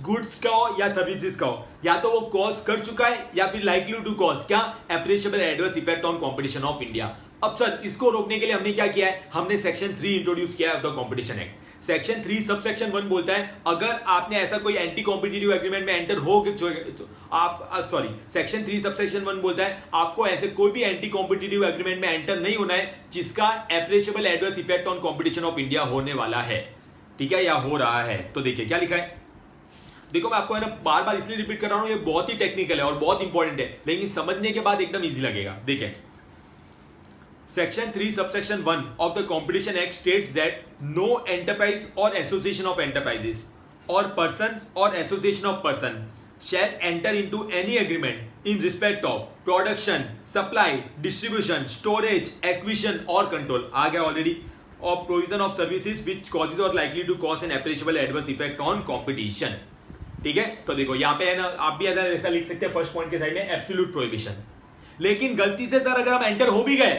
goods का हो या सर्विसेज का हो, या तो वो कॉज कर चुका है या फिर लाइकली टू कॉज, क्या, appreciable adverse effect on competition of India. अब सर इसको रोकने के लिए हमने क्या किया है, हमने सेक्शन 3 इंट्रोड्यूस किया है of the competition act. Section 3 subsection 1 बोलता है अगर आपने ऐसा कोई एंटी कॉम्पिटिटिव एग्रीमेंट में एंटर हो सेक्शन 3 सबसेक्शन 1 बोलता है आपको ऐसे कोई भी एंटी कॉम्पिटिटिव एग्रीमेंट में एंटर नहीं होना है जिसका appreciable adverse effect on competition of India होने वाला है, ठीक है, या हो रहा है। तो देखिए क्या लिखा है, देखो मैं आपको है ना बार बार इसलिए रिपीट कर रहा हूं, ये बहुत ही टेक्निकल है और बहुत इंपॉर्टेंट है, लेकिन समझने के बाद एकदम इजी लगेगा। देखिए section 3 subsection 1 of the competition act states that no enterprise और एसोसिएशन ऑफ एंटरप्राइजेस और पर्संस और association of person shall enter into any agreement in respect of production, supply, distribution, storage, acquisition or control, आ गया already, of provision of services which causes or likely to cause an appreciable adverse effect on competition। ठीक है, तो देखो यहाँ पे है ना, आप भी ऐसा लिख सकते हैं फर्स्ट पॉइंट के साइड में एब्सोल्यूट प्रोहिबिशन। लेकिन गलती से सर अगर हम एंटर हो भी गए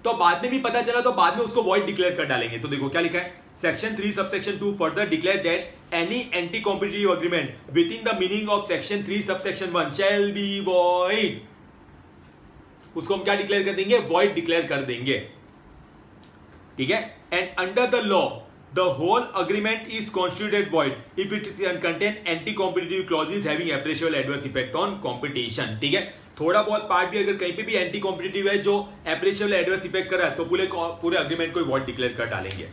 तो बाद में भी पता चला तो बाद में उसको वॉइड डिक्लेयर कर डालेंगे। तो देखो क्या लिखा है, section 3 subsection 2 further declare that any anti competitive agreement with in the meaning of section 3 subsection 1 shall be void. उसको हम क्या डिक्लेयर कर देंगे, वॉइड डिक्लेयर कर देंगे, ठीक है। And under the law the whole agreement is constituted void if it contain anti-competitive clauses having appreciable adverse effect on competition। ठीक है, थोड़ा बहुत पार्ट भी अगर कहीं पे भी एंटी कॉम्पिटिटिव है जो appreciable adverse effect कर रहा है तो पूरे अग्रीमेंट को वॉइड डिक्लेयर कर डालेंगे।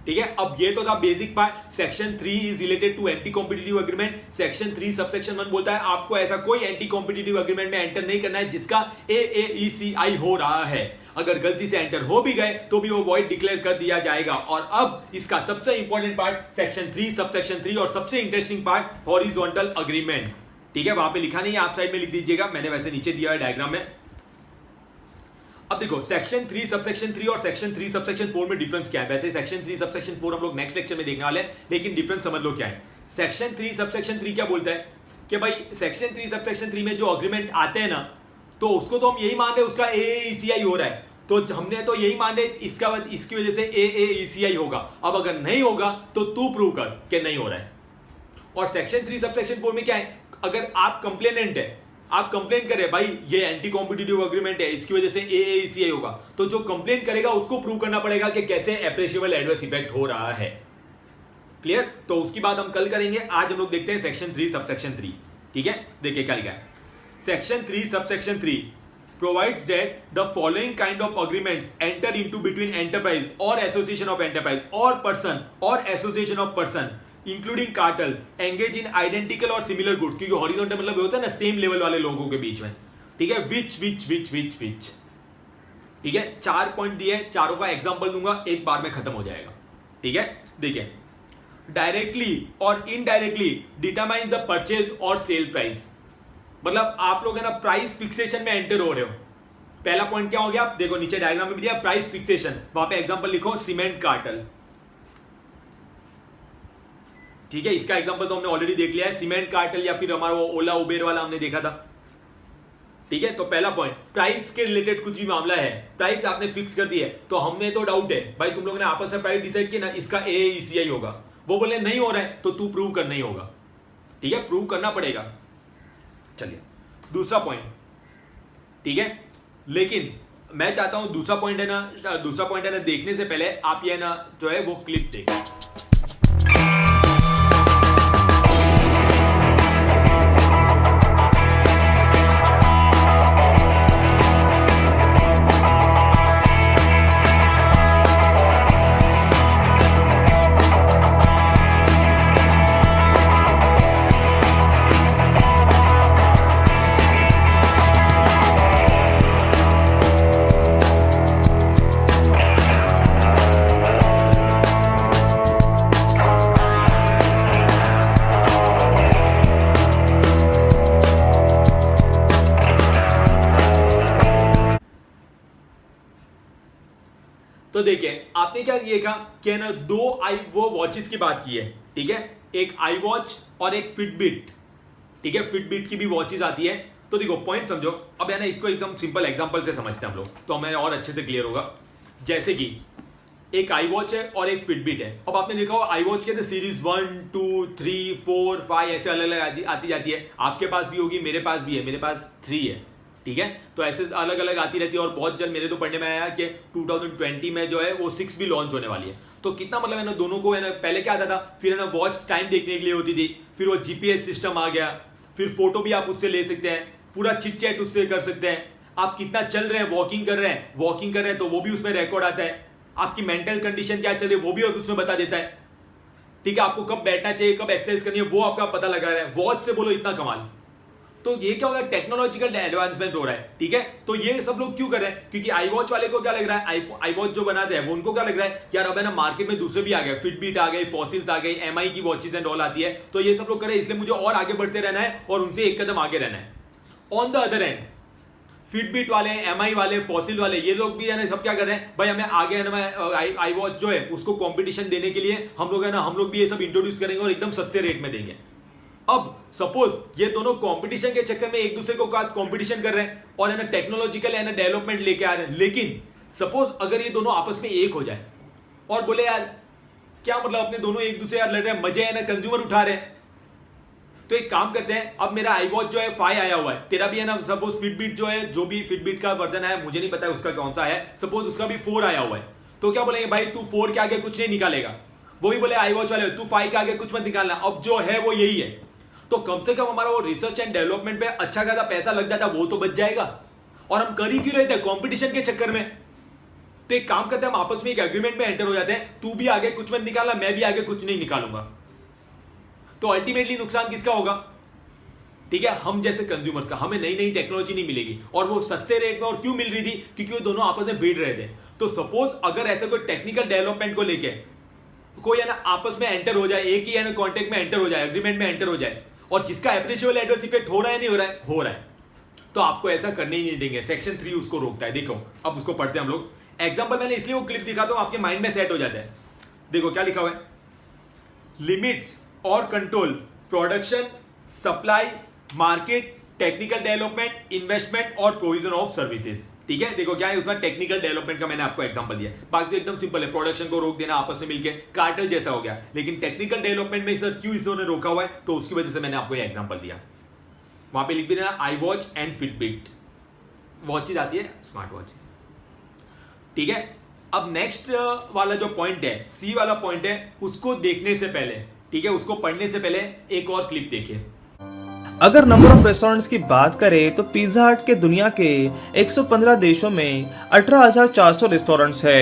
ठीक है, अब ये तो था basic part. Section 3 is related to anti competitive agreement. Section 3 subsection 1 बोलता है आपको ऐसा कोई एंटी कॉम्पिटिटिव एग्रीमेंट में एंटर नहीं करना है जिसका AAECI हो रहा है। अगर गलती से एंटर हो भी गए तो भी वो वॉइड डिक्लेयर कर दिया जाएगा। और अब इसका सबसे इंपॉर्टेंट पार्ट सेक्शन 3 सबसेक्शन 3 और सबसे इंटरेस्टिंग पार्ट हॉरिजॉन्टल एग्रीमेंट। ठीक है, वहां पे लिखा नहीं है, आप साइड में लिख दीजिएगा, मैंने वैसे नीचे दिया है डायग्राम में। अब देखो सेक्शन 3 सबसेक्शन 3 और सेक्शन 3 सबसेक्शन 4 में डिफरेंस क्या है। वैसे सेक्शन 3 सबसेक्शन 4 हम लोग नेक्स्ट लेक्चर में देखने वाले हैं, लेकिन डिफरेंस समझ लो क्या है। सेक्शन 3 सबसेक्शन 3 क्या बोलता है कि भाई सेक्शन 3 सबसेक्शन 3 में जो अग्रीमेंट आते हैं ना, तो उसको तो हम यही मान रहे हैं उसका AAECI हो रहा है, तो हमने तो यही मान रहे इसकी वजह से AAECI होगा। अब अगर नहीं होगा तो तू प्रूव कर कि नहीं हो रहा है। और सेक्शन 3 सबसेक्शन 4 में क्या है, अगर आप कंप्लेनेंट है, आप कंप्लेन करें भाई ये एंटी कॉम्पिटिटिव एग्रीमेंट है, इसकी वजह से AAECI होगा, तो जो कंप्लेन करेगा उसको प्रूव करना पड़ेगा कि कैसे एप्रिशिएबल एडवर्स इफेक्ट हो रहा है। क्लियर? तो उसकी बात हम कल करेंगे। आज हम लोग देखते हैं सेक्शन 3 सबसेक्शन 3। ठीक है, देखिए क्या लिखा है। Section 3 subsection 3 provides that the following kind of agreements enter into between enterprise or association of enterprise or person or association of person including cartel engage in identical और सिमिलर गुड्स, क्योंकि horizontal मतलब होता है ना same level वाले लोगों के बीच में। ठीक है, विच। ठीक है, 4 पॉइंट दिए, चारों का एग्जांपल दूंगा, एक बार में खत्म हो जाएगा। ठीक है, देखिए, डायरेक्टली और इनडायरेक्टली डिटरमाइन द परचेज और सेल प्राइस, मतलब आप लोग है ना प्राइस फिक्सेशन में एंटर हो रहे हो। पहला पॉइंट क्या हो गया, आप देखो नीचे डायग्राम में भी दिया प्राइस फिक्सेशन, वहां पे एग्जांपल लिखो सीमेंट कार्टल। ठीक है, इसका एग्जांपल तो हमने ऑलरेडी देख लिया है, सीमेंट कार्टल या फिर हमारा वो ओला उबेर वाला हमने देखा था। ठीक है, तो पहला पॉइंट प्राइस के रिलेटेड कुछ भी मामला है, प्राइस आपने फिक्स कर दी है, तो हमें तो डाउट है भाई तुम लोग ने आपस में प्राइस डिसाइड किया ना, इसका AAECI होगा, वो बोले नहीं हो रहा है तो तू प्रूव कर नहीं होगा। ठीक है, प्रूव करना पड़ेगा। चलिए दूसरा पॉइंट। ठीक है, लेकिन मैं चाहता हूं दूसरा पॉइंट है ना देखने से पहले आप ये ना जो है वो क्लिप देखें। तो देखिए आपने क्या देखा कि ना वो वॉचेस की बात की है। ठीक है, एक आई वॉच और एक फिटबिट। ठीक है, फिटबिट की भी वॉचेस आती है। तो देखो पॉइंट समझो, अब है ना इसको एकदम सिंपल एग्जांपल से समझते हैं हम लोग, तो हमें और अच्छे से क्लियर होगा। जैसे कि एक आई वॉच है और एक फिटबिट है। अब आपने देखा हो आई वॉच के सीरीज 1 2 3 4 5 ऐसे अलग अलग आती जाती है, आपके पास भी होगी, मेरे पास भी है, मेरे पास 3 है। ठीक है, तो ऐसे अलग अलग आती रहती है और बहुत जल्द मेरे तो पढ़ने में आया कि 2020 में जो है वो 6 भी लॉन्च होने वाली है। तो कितना मतलब है ना दोनों को है ना, पहले क्या आता था, फिर है ना वॉच टाइम देखने के लिए होती थी, फिर वो GPS सिस्टम आ गया, फिर फोटो भी आप उससे ले सकते हैं, पूरा चिट चैट उससे कर सकते हैं, आप कितना चल रहे हैं, वॉकिंग कर रहे हैं तो वो भी उसमें रिकॉर्ड आता है, आपकी मेंटल कंडीशन क्या चल रही है वो भी उसमें बता देता है। ठीक है, आपको कब बैठना चाहिए, कब एक्सरसाइज करनी है, वो आपका पता लगा रहा है वॉच से। बोलो इतना कमाल। तो ये क्या हो रहा है, टेक्नोलॉजिकल एडवांसमेंट हो रहा है। ठीक है, तो ये सब लोग क्यों कर रहे हैं, क्योंकि आई वॉच वाले को क्या लग रहा है, आई वॉच जो बनाते हैं वो उनको क्या लग रहा है, यार अब है ना मार्केट में दूसरे भी आ गए, फिटबिट आ गई, फॉसिल्स आ गई, MI की वॉचेस एंड ऑल आती है, तो ये सब लोग कर रहे हैं, इसलिए मुझे और आगे बढ़ते रहना है और उनसे एक कदम आगे रहना है। On the other and Fitbit वाले, MI वाले, फॉसिल वाले, ये लोग भी है ना सब क्या कर रहे हैं, भाई हमें आगे है ना आई वॉच जो है उसको कंपटीशन देने के लिए हम लोग है ना, हम लोग भी ये सब इंट्रोड्यूस करेंगे और एकदम सस्ते रेट में देंगे। अब सपोज ये दोनों कंपटीशन के चक्कर में एक दूसरे को कंपटीशन कर रहे हैं और है ना टेक्नोलॉजिकल है ना डेवलपमेंट लेके आ रहे हैं, लेकिन सपोज अगर ये दोनों आपस में एक हो जाए और बोले यार क्या मतलब अपने दोनों एक दूसरे यार लड़ रहे हैं, मजे है ना कंज्यूमर उठा रहे हैं, तो एक काम करते हैं, अब मेरा आई वॉच जो है 5 आया हुआ है, तेरा भी है ना सपोज फिटबिट जो है, जो भी फिटबिट का वर्जन है मुझे नहीं पता है उसका कौन सा है, सपोज उसका भी 4 आया हुआ है, तो क्या बोलेंगे भाई तू 4 के आगे कुछ नहीं निकालेगा, वही बोले आई वॉच वाले तू 5 के आगे कुछ मत निकालना, अब जो है वो यही है। तो कम से कम हमारा वो रिसर्च एंड डेवलपमेंट पे अच्छा खासा पैसा लग जाता, वो तो बच जाएगा। और हम कर ही क्यों रहे थे, कंपटीशन के चक्कर में। तो एक काम करते हैं, हम आपस में एक एग्रीमेंट में एंटर हो जाते हैं, तू भी आगे कुछ मत निकालना, मैं भी आगे कुछ नहीं निकालूंगा। तो अल्टीमेटली नुकसान किसका होगा? ठीक है, हम जैसे कंज्यूमर्स का। हमें नई नई टेक्नोलॉजी नहीं मिलेगी, और वो सस्ते रेट में। और क्यों मिल रही थी? क्योंकि वो दोनों आपस में भिड़ रहे थे। तो सपोज अगर ऐसे कोई टेक्निकल डेवलपमेंट को लेके कोई है ना आपस में एंटर हो जाए, एक ही है ना कॉन्टेक्ट में एंटर हो जाए, एग्रीमेंट में एंटर हो जाए, और जिसका एप्रिशिएबल एडवर्स इफेक्ट हो रहा है नहीं हो रहा है, हो रहा है, तो आपको ऐसा करने ही नहीं देंगे। सेक्शन 3 उसको रोकता है। देखो अब उसको पढ़ते हैं हम लोग। एग्जांपल मैंने इसलिए वो क्लिप दिखाता हूं, आपके माइंड में सेट हो जाता है। देखो क्या लिखा हुआ है, लिमिट्स और control production, supply, market, technical development, investment और प्रोविजन ऑफ सर्विसेज। ठीक है, देखो क्या है उसमें, टेक्निकल डेवलपमेंट का मैंने आपको एग्जांपल दिया। बाकी तो एकदम सिंपल है, प्रोडक्शन को रोक देना आपस में मिलके, कार्टेल जैसा हो गया। लेकिन टेक्निकल डेवलपमेंट में सर क्यों इसने रोका हुआ है, तो उसकी वजह से मैंने आपको ये एग्जांपल दिया। वहां पे लिख भी देना I watch and Fitbit, watches आती है, स्मार्ट वॉच। ठीक है, अब नेक्स्ट वाला जो पॉइंट है, सी वाला पॉइंट है, उसको देखने से पहले, ठीक है, उसको पढ़ने से पहले एक और क्लिप देखिए। अगर नंबर ऑफ रेस्टोरेंट्स की बात करें तो पिज्जा हट के दुनिया के 115 देशों में 18,400 रेस्टोरेंट्स है।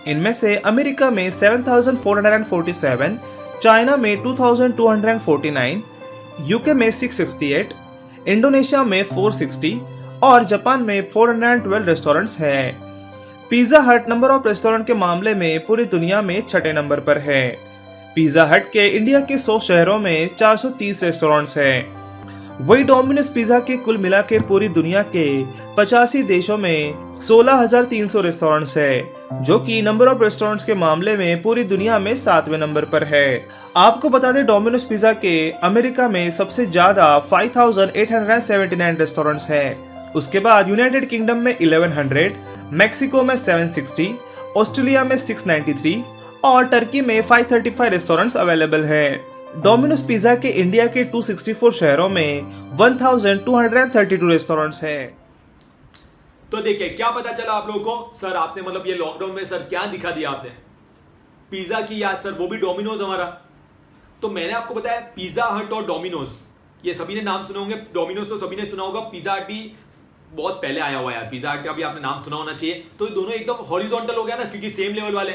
इनमें से अमेरिका में 7,447, चाइना में 2,249, यूके में 668, इंडोनेशिया में 460 और जापान में 412 रेस्टोरेंट्स हैं। पिज्जा हट नंबर ऑफ रेस्टोरेंट के मामले में पूरी दुनिया में छठे नंबर पर है। पिज्जा हट के इंडिया के 100 शहरों में 430 रेस्टोरेंट्स हैं। वही डोमिनोज पिज्जा के कुल मिला के पूरी दुनिया के 85 देशों में 16,300 रेस्टोरेंट्स है, जो कि नंबर ऑफ रेस्टोरेंट्स के मामले में पूरी दुनिया में 7वें नंबर पर है। आपको बता दें डोमिनोज पिज्जा के अमेरिका में सबसे ज्यादा 5,879 रेस्टोरेंट्स हैं। उसके बाद यूनाइटेड किंगडम में 1100, मैक्सिको में 760, ऑस्ट्रेलिया में 693 और टर्की में 535 रेस्टोरेंट्स अवेलेबल हैं। डोमिनोज पिज्जा के इंडिया के 264 शहरों में 1,232 रेस्टोरेंट्स हैं। तो देखिए क्या पता चला आप लोगों को, सर आपने मतलब ये लॉकडाउन में सर क्या दिखा दिया आपने, पिज्जा की याद सर, वो भी डोमिनोज हमारा। तो मैंने आपको बताया पिज्जा हट और डोमिनोज, ये सभी ने नाम सुने होंगे। डोमिनोज तो सभी ने सुना होगा, पिज्जा हट भी बहुत पहले आया हुआ है यार, पिज्जा हट का भी आपने नाम सुना होना चाहिए। तो दोनों एकदम हॉरिजॉन्टल हो गया ना, क्योंकि सेम लेवल वाले।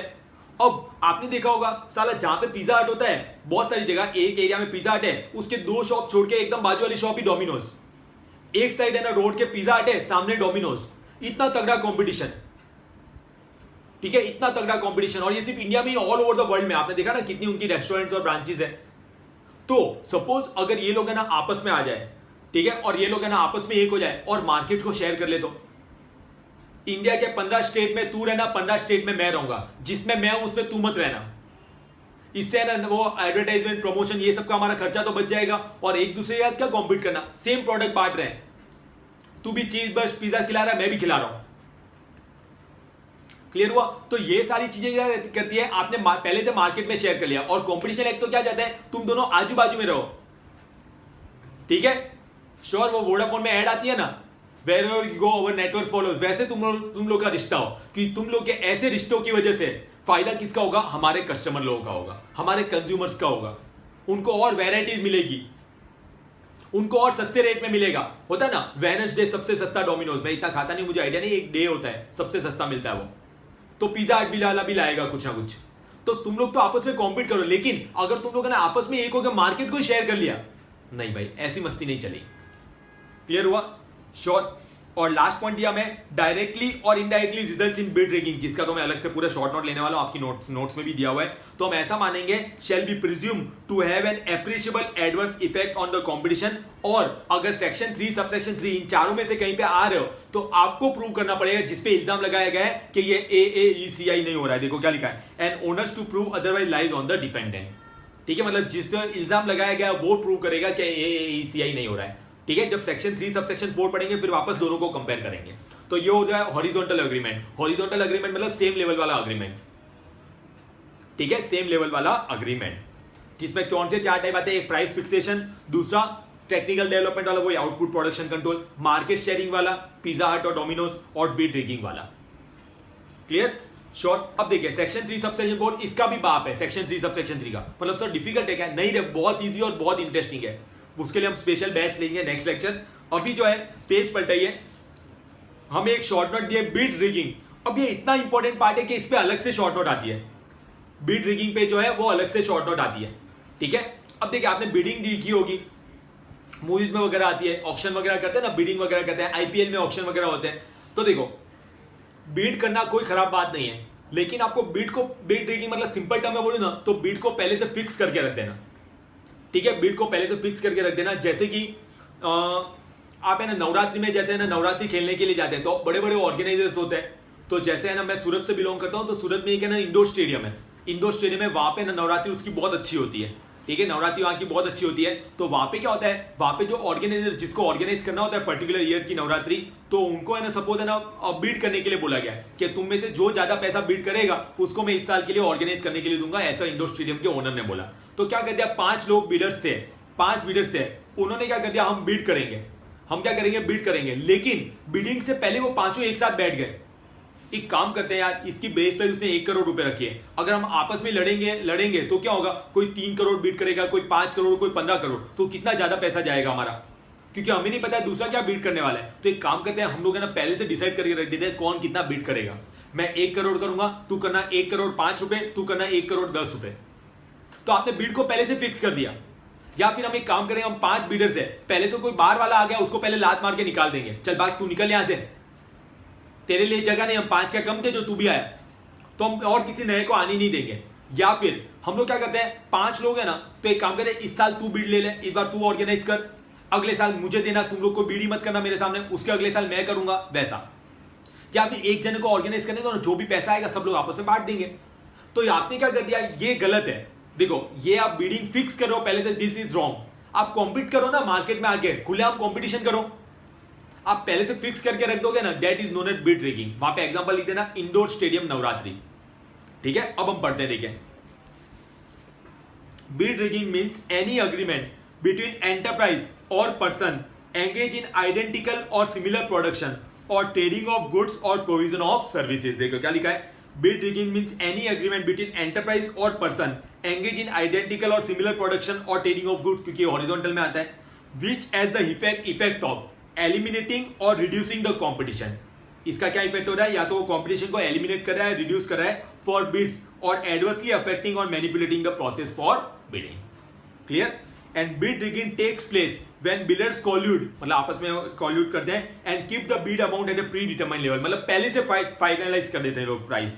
अब आपने देखा होगा साला जहां पे पिज्जा हट होता है, बहुत सारी जगह एक एरिया में पिज्जा हट है, उसके 2 शॉप छोड़ के एकदम बाजू वाली शॉप ही डोमिनोज। एक साइड है ना रोड के पिज्जा हट है, सामने डोमिनोज। इतना तगड़ा कंपटीशन, ठीक है, इतना तगड़ा कंपटीशन। और ये सिर्फ इंडिया में ही, ऑल ओवर द वर्ल्ड में आपने देखा ना कितनी उनकी रेस्टोरेंट्स और ब्रांचेस है। तो सपोज अगर ये लोग है ना आपस में आ जाए, ठीक है, और ये लोग है ना आपस में एक हो जाए और मार्केट को शेयर कर ले, तो इंडिया के 15 स्टेट में तू रहना, 15 स्टेट में मैं रहूंगा, जिसमें मैं हूं उसमें तू मत रहना। इससे ना वो एडवर्टाइजमेंट, प्रमोशन, ये सब का हमारा खर्चा तो बच जाएगा, और एक दूसरे के साथ क्या कॉम्पीट करना, सेम प्रोडक्ट बांट रहे हैं। तू भी चीज बर्स्ट पिज्जा खिला रहा है, मैं भी खिला रहा हूं। क्लियर हुआ? तो ये सारी चीजें क्या करती है, आपने पहले से मार्केट में शेयर कर लिया। और कॉम्पिटिशन एक्ट तो क्या चाहता है, तुम दोनों आजू बाजू में रहो, ठीक है। श्योर, वो वोडाफोन में ऐड आती है ना, Wherever you go our network follows, वैसे तुम लोग का रिश्ता हो, कि तुम लोग के ऐसे रिश्तों की वजह से फायदा किसका होगा, हमारे कस्टमर लोगों का होगा, हमारे कंज्यूमर्स का होगा। उनको और वैरायटीज मिलेगी, उनको और सस्ते रेट में मिलेगा। होता है ना वेडनेसडे सबसे सस्ता डोमिनोज, मैं इतना खाता नहीं, मुझे आइडिया नहीं, एक डे होता है सबसे सस्ता मिलता है वो, तो पिज्जा हट भी लाएगा कुछ ना कुछ। तो तुम लोग तो आपस में कॉम्पीट करो, लेकिन अगर तुम लोग ना आपस में एक होकर मार्केट को शेयर कर लिया, नहीं भाई ऐसी मस्ती नहीं चली। क्लियर हुआ? श्योर। और लास्ट पॉइंट दिया मैं, डायरेक्टली और indirectly results in bid ranking, जिसका तो मैं अलग से पूरा शॉर्ट नोट लेने वाला हूं, आपकी नोट्स में भी दिया हुआ है। तो हम ऐसा मानेंगे, shall be presume to have an appreciable adverse effect on the competition. और अगर सेक्शन 3 सबसेक्शन 3 इन चारों में से कहीं पे आ रहे हो, तो आपको प्रूव करना पड़ेगा जिसपे इल्जाम लगाया गया है कि ये AAECI नहीं हो रहा है। देखो क्या लिखा है, and onus to prove otherwise lies on the defendant. ठीक है, मतलब जिस इल्जाम लगाया गया वो प्रूव करेगा कि AAECI नहीं हो रहा है। ठीक है, जब सेक्शन 3 सबसेक्शन 4 पढ़ेंगे फिर वापस दोनों को कंपेयर करेंगे। तो ये हो जाए हॉरिजॉन्टल एग्रीमेंट। हॉरिजॉन्टल एग्रीमेंट मतलब सेम लेवल वाला एग्रीमेंट, ठीक है, सेम लेवल वाला एग्रीमेंट, जिसमें कौन से 4 टाइप आते हैं, एक प्राइस फिक्सेशन, दूसरा टेक्निकल डेवलपमेंट वाला, वही output production control, market sharing वाला पिज्जा हट और डोमिनोज, और बिड रिगिंग वाला। क्लियर? शॉर्ट। अब देखिए सेक्शन 3 सबसेक्शन 4 इसका भी बाप है, सेक्शन 3 सबसेक्शन 3 का। मतलब सर डिफिकल्ट है क्या? नहीं रे, बहुत ईजी और बहुत इंटरेस्टिंग है। उसके लिए हम स्पेशल बैच लेंगे नेक्स्ट लेक्चर। अभी जो है पेज पलटाइए, हमें एक शॉर्ट नोट दिए बिड रिगिंग। अब ये इतना इंपॉर्टेंट पार्ट है कि इस पे अलग से शॉर्ट नोट आती है, बीट रिगिंग पे जो है वो अलग से शॉर्ट नोट आती है, ठीक है। अब देखिए आपने बिडिंग देखी होगी, मूवीज में वगैरह आती है, ऑक्शन वगैरह करते हैं ना, बिडिंग वगैरह करते हैं, आईपीएल में ऑक्शन वगैरह होते हैं। तो देखो बीट करना कोई खराब बात नहीं है, लेकिन आपको बीट रिगिंग मतलब सिंपल टर्म में बोलूं ना तो बीट को पहले से फिक्स करके रख देना, ठीक है। बीट को पहले से फिक्स करके रख देना। जैसे कि आप है ना नवरात्रि में, जैसे है ना नवरात्रि खेलने के लिए जाते हैं तो बड़े बड़े ऑर्गेनाइजर्स होते हैं। तो जैसे है ना मैं सूरत से बिलोंग करता हूं, तो सूरत में एक है ना इंडोर स्टेडियम है, इंडोर स्टेडियम है, वहां पे ना नवरात्रि उसकी बहुत अच्छी होती है, ठीक है। नवरात्रि वहां की बहुत अच्छी होती है। तो वहां पे क्या होता है, वहां पे जो ऑर्गेनाइजर जिसको ऑर्गेनाइज करना होता है पर्टिकुलर ईयर की नवरात्रि, तो उनको है ना सपोज है ना बीट करने के लिए बोला गया है कि तुम में से जो ज्यादा पैसा बीट करेगा उसको मैं इस साल के लिए ऑर्गेनाइज करने के लिए दूंगा, ऐसा इंडोर स्टेडियम के ओनर ने बोला। तो क्या कर दिया, 5 लोग बीडर्स थे, 5 बीडर्स थे, उन्होंने क्या कर दिया, हम बीट करेंगे, हम क्या करेंगे, बीट करेंगे। लेकिन बिडिंग से पहले वो पांचों एक साथ बैठ गए। एक काम करते हैं यार, इसकी बेस प्राइस उसने 1 करोड़ रुपए रखी है, अगर हम आपस में लड़ेंगे तो क्या होगा, कोई 3 करोड़ बीट करेगा, कोई 5 करोड़, कोई 15 करोड़, तो कितना ज्यादा पैसा जाएगा हमारा, क्योंकि हमें नहीं पता है दूसरा क्या बीट करने वाला है। तो एक काम करते हैं, हम लोग है ना पहले से डिसाइड करके रख देते हैं कौन कितना बीट करेगा। मैं 1 करोड़ करूंगा, तू करना 1 करोड़ 5 रुपए, तू करना 1 करोड़ 10 रुपए। तो आपने बीट को पहले से फिक्स कर दिया। या फिर हम एक काम करें, हम 5 बीडर्स है, पहले तो कोई बाहर वाला आ गया उसको पहले लात मार के निकाल देंगे, चल भाग तू निकल यहां से, तेरे लिए जगह नहीं, हम 5 का कम थे जो तू भी आया, तो हम और किसी नए को आने नहीं देंगे। या फिर हम लोग क्या करते हैं, 5 लोग हैं ना, तो एक काम करते हैं, इस साल तू बीड ले ले, इस बार तू ऑर्गेनाइज कर, अगले साल मुझे देना, तुम लोग को बीडी मत करना मेरे सामने, उसके अगले साल मैं करूंगा, वैसा। या फिर एक जने को ऑर्गेनाइज करने दो ना, जो भी पैसा आएगा सब लोग आपस में बांट देंगे। तो आपने क्या कर दिया, ये गलत है। देखो ये आप बीडिंग फिक्स करो पहले से, दिस इज रॉन्ग। आप कॉम्पीट करो ना मार्केट में आके, खुलेआम कॉम्पिटिशन करो। आप पहले से फिक्स करके रख दोगे ना, that is known as bid rigging. वहां पे एग्जांपल लिख देना, इंडोर स्टेडियम नवरात्रि, ठीक है। अब हम पढ़ते हैं, देखिए bid rigging means any agreement between enterprise और पर्सन एंगेज इन आइडेंटिकल और सिमिलर प्रोडक्शन और ट्रेडिंग ऑफ गुड्स और प्रोविजन ऑफ सर्विसेज। देखो क्या लिखा है, bid rigging means any agreement between enterprise और पर्सन एंगेज इन आइडेंटिकल और सिमिलर प्रोडक्शन और ट्रेडिंग ऑफ गुड्स, क्योंकि हॉरिजॉन्टल में आता है, which has the effect of eliminating और रिड्यूसिंग द कंपटीशन। इसका क्या इफेक्ट हो रहा है, या तो वो कंपटीशन को एलिमिनेट कर रहा है, रिड्यूस कर रहा है फॉर बिड्स, और एडवर्सली अफेक्टिंग और manipulating the process for bidding. Clear. And bid rigging takes place when bidders collude, मतलब आपस में कॉल्यूड करते हैं, and keep the bid amount at a predetermined level, मतलब पहले से फाइनलाइज कर देते हैं लोग price.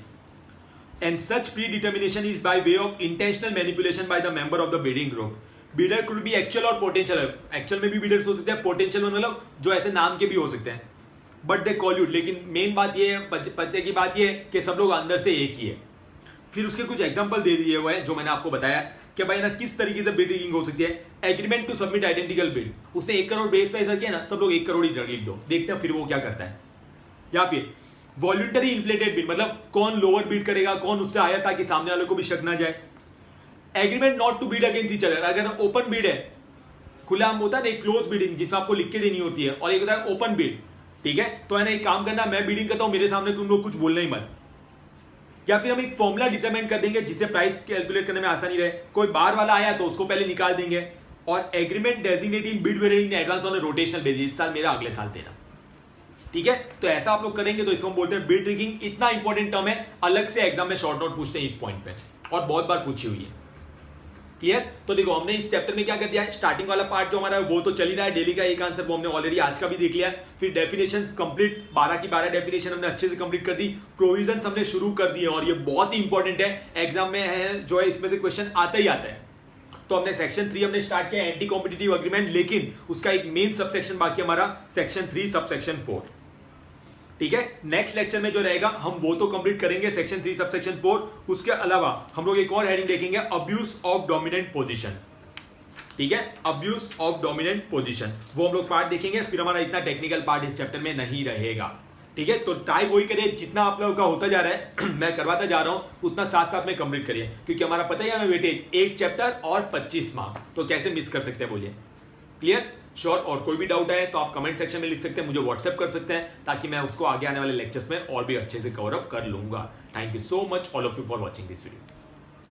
And such predetermination is by way of intentional manipulation by the member of the bidding group. Bidder could be actual और potential, actual में भी बीडर्स हो सकते हैं, पोटेंशियल में मतलब जो ऐसे नाम के भी हो सकते हैं, बट दे कॉल्यूड। लेकिन मेन बात ये है, पते की बात ये है कि सब लोग अंदर से एक ही है। फिर उसके कुछ एग्जांपल दे दिए हुए हैं जो मैंने आपको बताया कि भाई ना किस तरीके से बिड रिगिंग हो सकती है। Agreement to submit identical bid, उसने 1 करोड़ बेस प्राइस रखी है ना, सब लोग 1 करोड़ ही लिख दो, देखते हैं फिर वो क्या करता है। या फिर वॉल्यूंटरी इन्फ्लेटेड बिड, मतलब कौन लोअर बिड करेगा, कौन उससे आया, ताकि सामने वाले को भी शक ना जाए। Agreement not to bid against each other, अगर ओपन बीड है, खुला हम होता है ना क्लोज बीडिंग जिसमें आपको लिख के देनी होती है, और एक होता है ओपन बीड, ठीक है। तो है ना एक काम करना, मैं बीडिंग करता हूं, मेरे सामने तुम लोग कुछ बोलना ही मत। या फिर हम एक फॉर्मूला डिटरमाइन कर देंगे जिससे प्राइस कैलकुलेट करने में आसानी रहे, कोई बाहर वाला आया तो उसको पहले निकाल देंगे। और agreement designating bid variant in advance on rotational basis, इस साल मेरा अगले साल तेरा, ठीक है। तो ऐसा आप लोग करेंगे तो इसको हम बोलते हैं बिड रिगिंग। इतना इंपॉर्टेंट टर्म है, अलग से एग्जाम में शॉर्ट नोट पूछते हैं इस पॉइंट पे, और बहुत बार पूछी हुई है। क्लियर। तो देखो हमने इस चैप्टर में क्या कर दिया है, स्टार्टिंग वाला पार्ट जो हमारा है वो तो चल ही रहा है, डेली का एक आंसर वो हमने ऑलरेडी आज का भी देख लिया है। फिर डेफिनेशंस कंप्लीट, 12 की 12 डेफिनेशन हमने अच्छे से कंप्लीट कर दी। प्रोविजंस हमने शुरू कर दिए, और ये बहुत ही इंपॉर्टेंट है, एग्जाम में है जो है, इसमें से क्वेश्चन आता ही आता है। तो हमने सेक्शन 3 हमने स्टार्ट किया एंटी कॉम्पिटिटिव एग्रीमेंट, लेकिन उसका एक मेन सबसेक्शन बाकी हमारा सेक्शन 3 सबसेक्शन 4, ठीक है। नेक्स्ट लेक्चर में जो रहेगा हम वो तो कंप्लीट करेंगे सेक्शन 3 सबसेक्शन 4। उसके अलावा हम लोग एक और हेडिंग देखेंगे, अब्यूज ऑफ डोमिनेंट पोजीशन, ठीक है। अब्यूज ऑफ डोमिनेंट पोजीशन वो हम लोग पार्ट देखेंगे। फिर हमारा इतना टेक्निकल पार्ट इस चैप्टर में नहीं रहेगा, ठीक है। तो ट्राई वही करिए, जितना आप लोगों का होता जा रहा है मैं करवाता जा रहा हूं, उतना साथ साथ में कंप्लीट करिए, क्योंकि हमारा पता ही है हमें वेटेज 1 चैप्टर और 25 मार्क्स, तो कैसे मिस कर सकते हैं बोलिए। Clear, sure. और कोई भी डाउट है तो आप कमेंट सेक्शन में लिख सकते हैं, मुझे व्हाट्सएप कर सकते हैं, ताकि मैं उसको आगे आने वाले लेक्चर्स में और भी अच्छे से कवर अप कर लूंगा। Thank you so much all of you for watching this video.